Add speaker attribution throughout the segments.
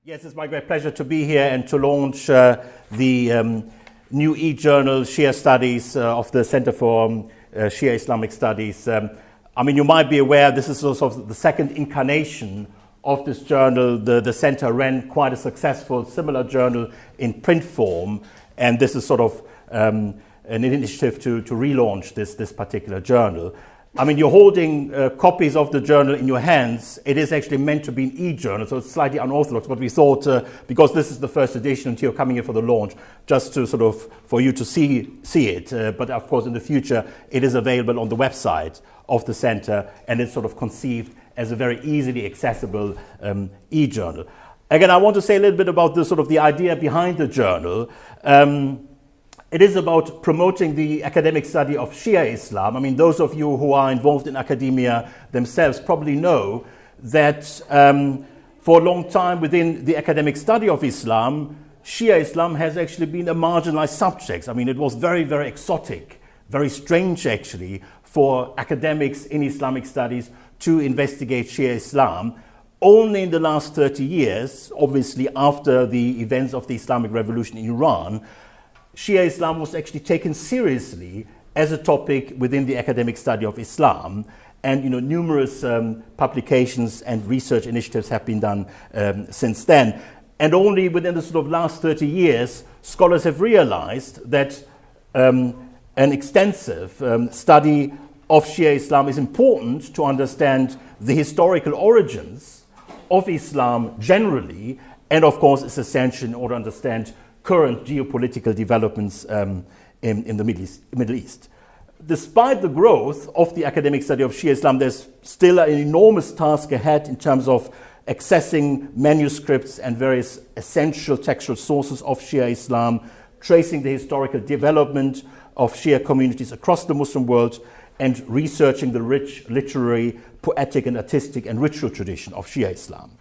Speaker 1: Yes, it's my great pleasure to be here and to launch the new e-journal, Shi'a Studies, of the Center for Shi'a Islamic Studies. You might be aware this is also the second incarnation of this journal. The center ran quite a successful similar journal in print form, and this is sort of an initiative to relaunch this particular journal. You're holding copies of the journal in your hands. It is actually meant to be an e-journal, so it's slightly unorthodox, but we thought, because this is the first edition and you're coming here for the launch, just to sort of, for you to see it. But of course, in the future, it is available on the website of the center, and it's sort of conceived as a very easily accessible e-journal. Again, I want to say a little bit about the idea behind the journal. It is about promoting the academic study of Shia Islam. Those of you who are involved in academia themselves probably know that for a long time within the academic study of Islam, Shia Islam has actually been a marginalized subject. It was very, very exotic, very strange actually for academics in Islamic studies to investigate Shia Islam. Only in the last 30 years, obviously after the events of the Islamic Revolution in Iran, Shia Islam was actually taken seriously as a topic within the academic study of Islam, and numerous publications and research initiatives have been done since then. And only within the last 30 years, scholars have realized that an extensive study of Shia Islam is important to understand the historical origins of Islam generally, and of course it's essential in order to understand current geopolitical developments in the Middle East. Despite the growth of the academic study of Shia Islam, there's still an enormous task ahead in terms of accessing manuscripts and various essential textual sources of Shia Islam, tracing the historical development of Shia communities across the Muslim world, and researching the rich literary, poetic, and artistic and ritual tradition of Shia Islam.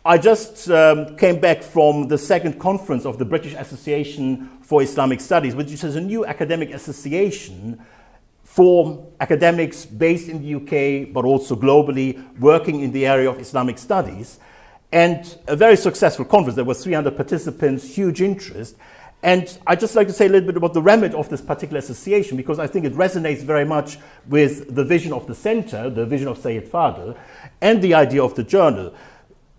Speaker 1: I just came back from the second conference of the British Association for Islamic Studies, which is a new academic association for academics based in the UK, but also globally, working in the area of Islamic studies. And a very successful conference. There were 300 participants, huge interest. And I'd just like to say a little bit about the remit of this particular association, because I think it resonates very much with the vision of the center, the vision of Sayyid Fadl, and the idea of the journal.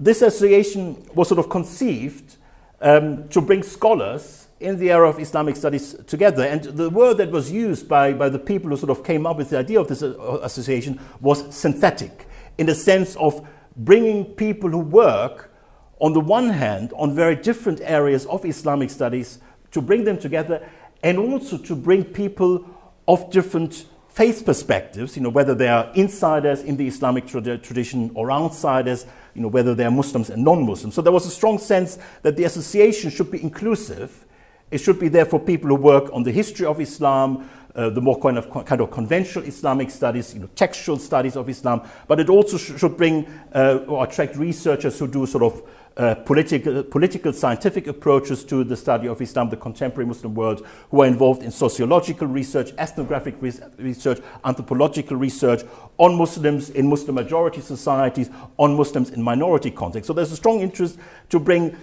Speaker 1: This association was conceived to bring scholars in the area of Islamic studies together. And the word that was used by the people who came up with the idea of this association was synthetic, in the sense of bringing people who work, on the one hand, on very different areas of Islamic studies, to bring them together, and also to bring people of different faith perspectives, whether they are insiders in the Islamic tradition or outsiders, whether they are Muslims and non-Muslims. So there was a strong sense that the association should be inclusive. It should be there for people who work on the history of Islam, the more kind of conventional Islamic studies, textual studies of Islam, but it also should bring or attract researchers who do political scientific approaches to the study of Islam, the contemporary Muslim world, who are involved in sociological research, ethnographic research, anthropological research on Muslims in Muslim majority societies, on Muslims in minority contexts. So there's a strong interest to bring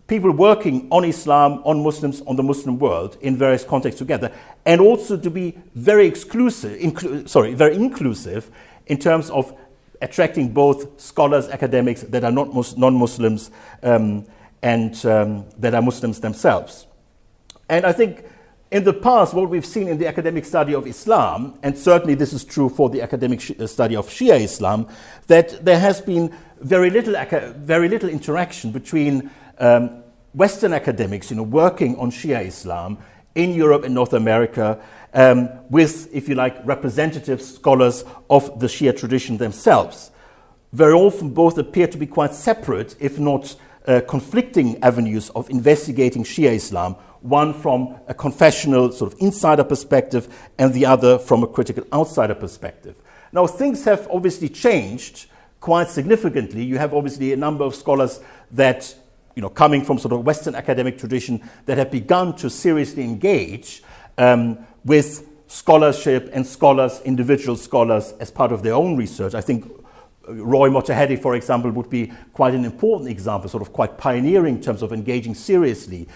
Speaker 1: people working on Islam, on Muslims, on the Muslim world in various contexts together, and also to be very very inclusive in terms of attracting both scholars, academics that are not non-Muslims and that are Muslims themselves. And I think in the past, what we've seen in the academic study of Islam, and certainly this is true for the academic study of Shia Islam, that there has been very little interaction between Western academics, working on Shia Islam in Europe and North America, with, if you like, representative scholars of the Shia tradition themselves. Very often both appear to be quite separate, if not conflicting avenues of investigating Shia Islam, one from a confessional insider perspective and the other from a critical outsider perspective. Now, things have obviously changed quite significantly. You have obviously a number of scholars that, coming from Western academic tradition, that have begun to seriously engage with scholarship and scholars, individual scholars, as part of their own research. I think Roy Motahedi, for example, would be quite an important example, sort of quite pioneering in terms of engaging seriously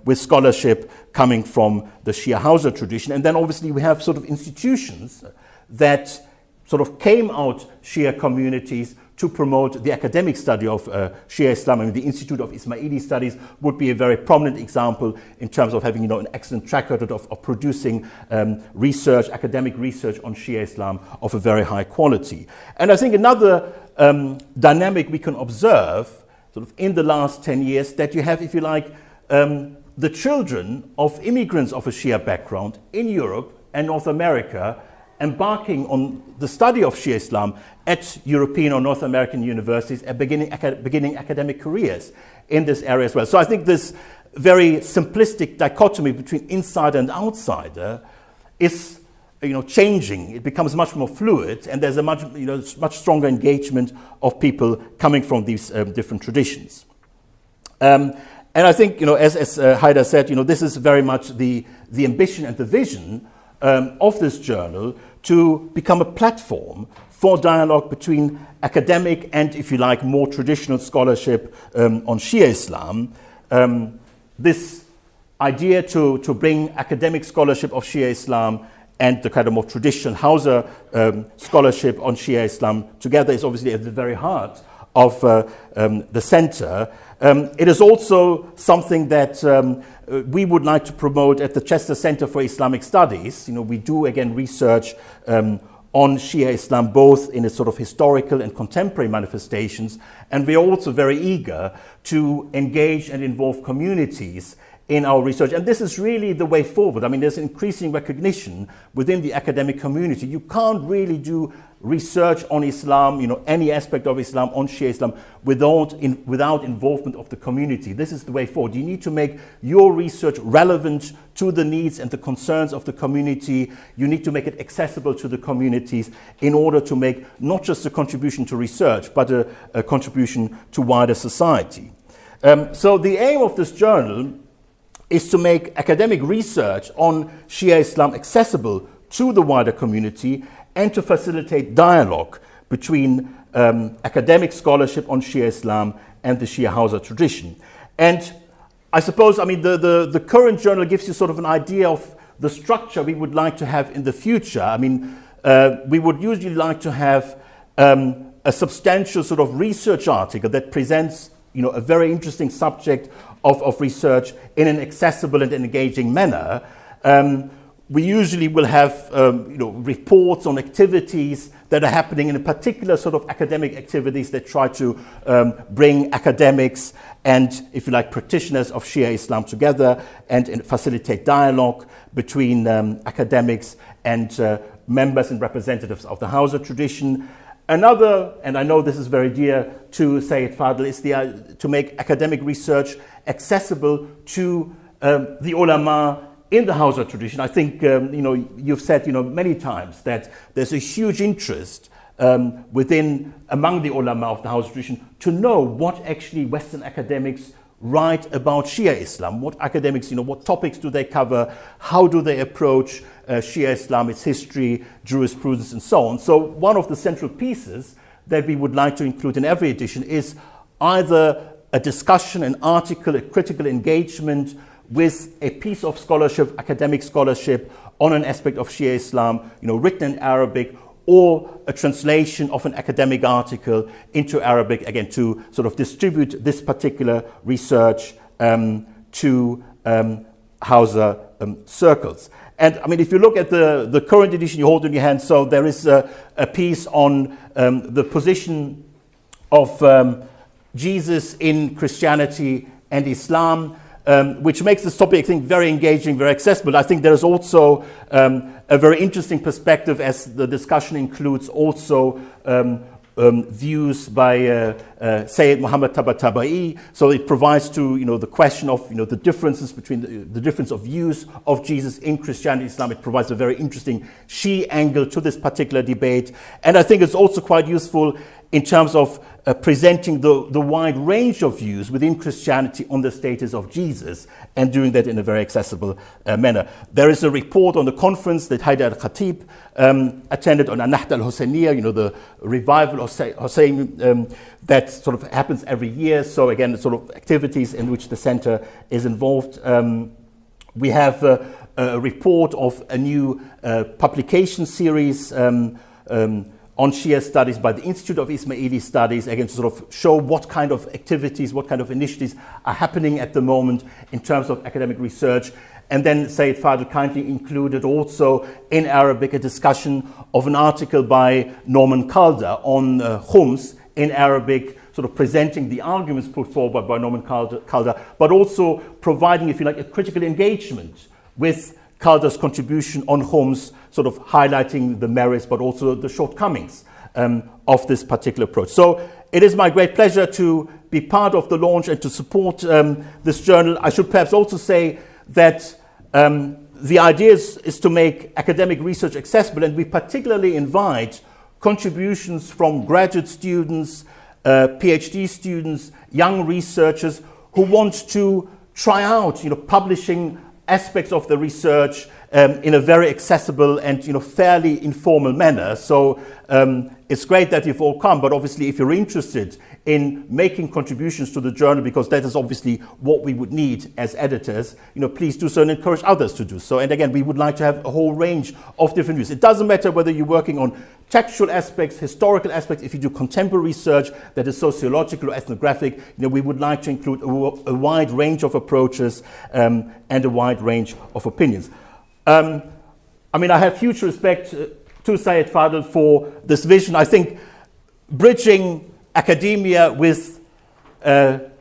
Speaker 1: with scholarship coming from the Shia Hausa tradition. And then obviously we have sort of institutions that sort of came out Shia communities to promote the academic study of Shia Islam. I mean, the Institute of Ismaili Studies would be a very prominent example in terms of having, an excellent track record of producing research, academic research on Shia Islam of a very high quality. And I think another dynamic we can observe sort of in the last 10 years that you have, if you like, the children of immigrants of a Shia background in Europe and North America embarking on the study of Shia Islam at European or North American universities and beginning academic careers in this area as well. So I think this very simplistic dichotomy between insider and outsider is changing. It becomes much more fluid, and there's a much stronger engagement of people coming from these different traditions. And I think, as Haidar said, this is very much the ambition and the vision of this journal, to become a platform for dialogue between academic and, if you like, more traditional scholarship on Shia Islam. This idea to bring academic scholarship of Shia Islam and the kind of more traditional Hausa scholarship on Shia Islam together is obviously at the very heart of the center. It is also something that we would like to promote at the Chester Center for Islamic Studies. We do, again, research on Shia Islam, both in its sort of historical and contemporary manifestations, and we are also very eager to engage and involve communities in our research. And this is really the way forward. I mean, there's increasing recognition within the academic community. You can't really do research on Islam, any aspect of Islam, on Shia Islam, without involvement of the community. This is the way forward. You need to make your research relevant to the needs and the concerns of the community. You need to make it accessible to the communities in order to make not just a contribution to research, but a contribution to wider society. So the aim of this journal is to make academic research on Shia Islam accessible to the wider community and to facilitate dialogue between academic scholarship on Shia Islam and the Shia Hausa tradition. And I suppose, the current journal gives you sort of an idea of the structure we would like to have in the future. We would usually like to have a substantial sort of research article that presents a very interesting subject of research in an accessible and engaging manner. We usually will have reports on activities that are happening in a particular sort of academic activities that try to bring academics and, if you like, practitioners of Shia Islam together and facilitate dialogue between academics and members and representatives of the Hausa tradition. Another, and I know this is very dear to Sayyid Fadl, is to make academic research accessible to the ulama in the Hausa tradition. I think, you've said, many times that there's a huge interest among the ulama of the Hausa tradition to know what actually Western academics write about Shia Islam. What academics, what topics do they cover? How do they approach Shia Islam, its history, jurisprudence, and so on? So one of the central pieces that we would like to include in every edition is either a discussion, an article, a critical engagement with a piece of scholarship, academic scholarship, on an aspect of Shia Islam, written in Arabic, or a translation of an academic article into Arabic, again, to sort of distribute this particular research to Hausa circles. And if you look at the current edition you hold in your hand, so there is a piece on the position of Jesus in Christianity and Islam, which makes this topic, I think, very engaging, very accessible. I think there is also a very interesting perspective, as the discussion includes also views by Sayyid Muhammad Tabatabai. So it provides to the question of the differences between the difference of views of Jesus in Christianity and Islam. It provides a very interesting Shi'i angle to this particular debate, and I think it's also quite useful in terms of presenting the wide range of views within Christianity on the status of Jesus, and doing that in a very accessible manner. There is a report on the conference that Haidar al-Khatib attended on An-Nahda al-Husseiniya, the revival of Hussein, that sort of happens every year. So again, the sort of activities in which the center is involved. We have a report of a new publication series on Shia studies by the Institute of Ismaili Studies, again to sort of show what kind of activities, what kind of initiatives are happening at the moment in terms of academic research. And then Sayyid Fadl kindly included also in Arabic a discussion of an article by Norman Calder on Khums in Arabic, sort of presenting the arguments put forward by Norman Calder, but also providing, if you like, a critical engagement with Calder's contribution on Khums, sort of highlighting the merits but also the shortcomings of this particular approach. So it is my great pleasure to be part of the launch and to support this journal. I should perhaps also say that the idea is to make academic research accessible, and we particularly invite contributions from graduate students, PhD students, young researchers who want to try out, publishing aspects of the research in a very accessible and fairly informal manner. So it's great that you've all come, but obviously if you're interested in making contributions to the journal, because that is obviously what we would need as editors, please do so and encourage others to do so. And again, we would like to have a whole range of different views. It doesn't matter whether you're working on textual aspects, historical aspects, if you do contemporary research that is sociological or ethnographic, we would like to include a wide range of approaches and a wide range of opinions. I have huge respect to Sayyid Fadl for this vision. I think bridging academia with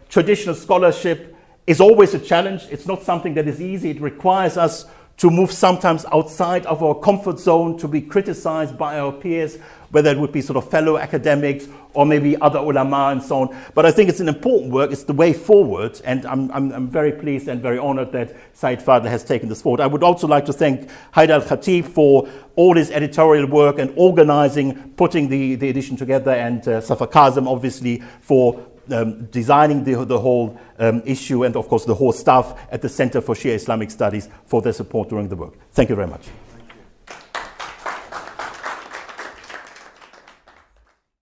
Speaker 1: traditional scholarship is always a challenge. It's not something that is easy. It requires us to move sometimes outside of our comfort zone, to be criticized by our peers, whether it would be sort of fellow academics or maybe other ulama and so on. But I think it's an important work. It's the way forward, and I'm very pleased and very honored that Sayyid Fadl has taken this forward. I would also like to thank Haidar al-Khatib for all his editorial work and organizing, putting the edition together, and Safa Kazem obviously for designing the whole issue, and of course the whole staff at the Center for Shia Islamic Studies for their support during the work. Thank you very much.